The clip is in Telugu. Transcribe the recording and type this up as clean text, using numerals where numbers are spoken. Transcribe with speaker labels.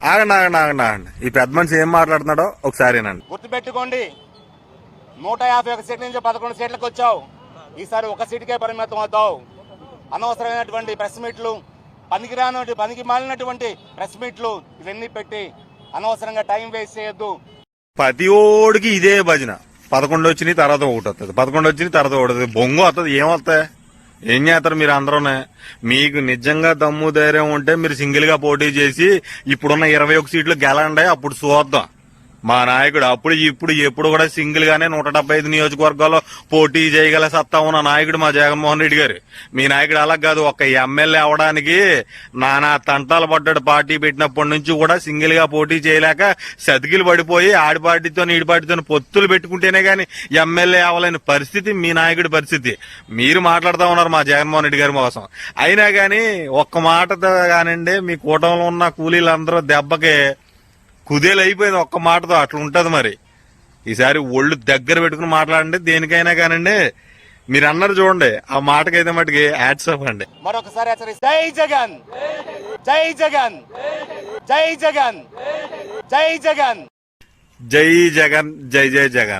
Speaker 1: ఆగండి ఆగండి ఆగండి ఆగండి. ఈ పెద్ద మనిషి ఏం మాట్లాడుతున్నాడో ఒకసారినండి.
Speaker 2: గుర్తుపెట్టుకోండి, 151 సీట్ల నుంచి 11 సీట్లకు వచ్చావు. ఈసారి ఒక సీటుకే పరిమితం అవుతావు. అనవసరమైనటువంటి ప్రెస్ మీట్లు, పనికి మాలినటువంటి ప్రెస్ మీట్లు ఇవన్నీ పెట్టి అనవసరంగా టైం వేస్ట్ చేయొద్దు.
Speaker 1: ప్రతి ఓడికి ఇదే భజన. 11 వచ్చినాయి తర్వాత ఒకటి వస్తుంది, 11 వచ్చినాయి తర్వాత ఒకటి వస్తుంది. బొంగు వస్తుంది. ఏమొస్తాయి? ఏం చేస్తారు మీరు అందరూనే? మీకు నిజంగా దమ్ము ధైర్యం ఉంటే మీరు సింగిల్ గా పోటీ చేసి ఇప్పుడున్న 21 సీట్లు గెలండి. అప్పుడు చూద్దాం. మా నాయకుడు ఇప్పుడు ఎప్పుడు కూడా సింగిల్ గానే 175 నియోజకవర్గాల్లో పోటీ చేయగల సత్తా ఉన్న నాయకుడు మా జగన్మోహన్ రెడ్డి గారు. మీ నాయకుడు అలా కాదు, ఒక ఎమ్మెల్యే అవడానికి నానా తంటాలు పడ్డాడు. పార్టీ పెట్టినప్పటి నుంచి కూడా సింగిల్ గా పోటీ చేయలేక సతికిలు పడిపోయి ఆడి పార్టీతో ఈడి పార్టీతో పొత్తులు పెట్టుకుంటేనే గాని ఎమ్మెల్యే అవ్వలేని పరిస్థితి మీ నాయకుడి పరిస్థితి. మీరు మాట్లాడుతూ ఉన్నారు మా జగన్మోహన్ రెడ్డి గారి కోసం. అయినా గాని ఒక్క మాటతో కానివ్వండి, మీ కూటమిలో ఉన్న కూలీలందరూ దెబ్బకి కుదేలు అయిపోయింది. ఒక్క మాటతో అట్లా ఉంటది. మరి ఈసారి ఒళ్ళు దగ్గర పెట్టుకుని మాట్లాడండి. దేనికైనా కానండి. మీరు అన్నారు చూడండి, ఆ మాటకైతే మటుకి యాడ్స్ ఆఫ్ అండి.
Speaker 2: మరొకసారి జై జగన్, జై జగన్, జై జగన్, జై జగన్,
Speaker 1: జై జగన్, జై జై జగన్.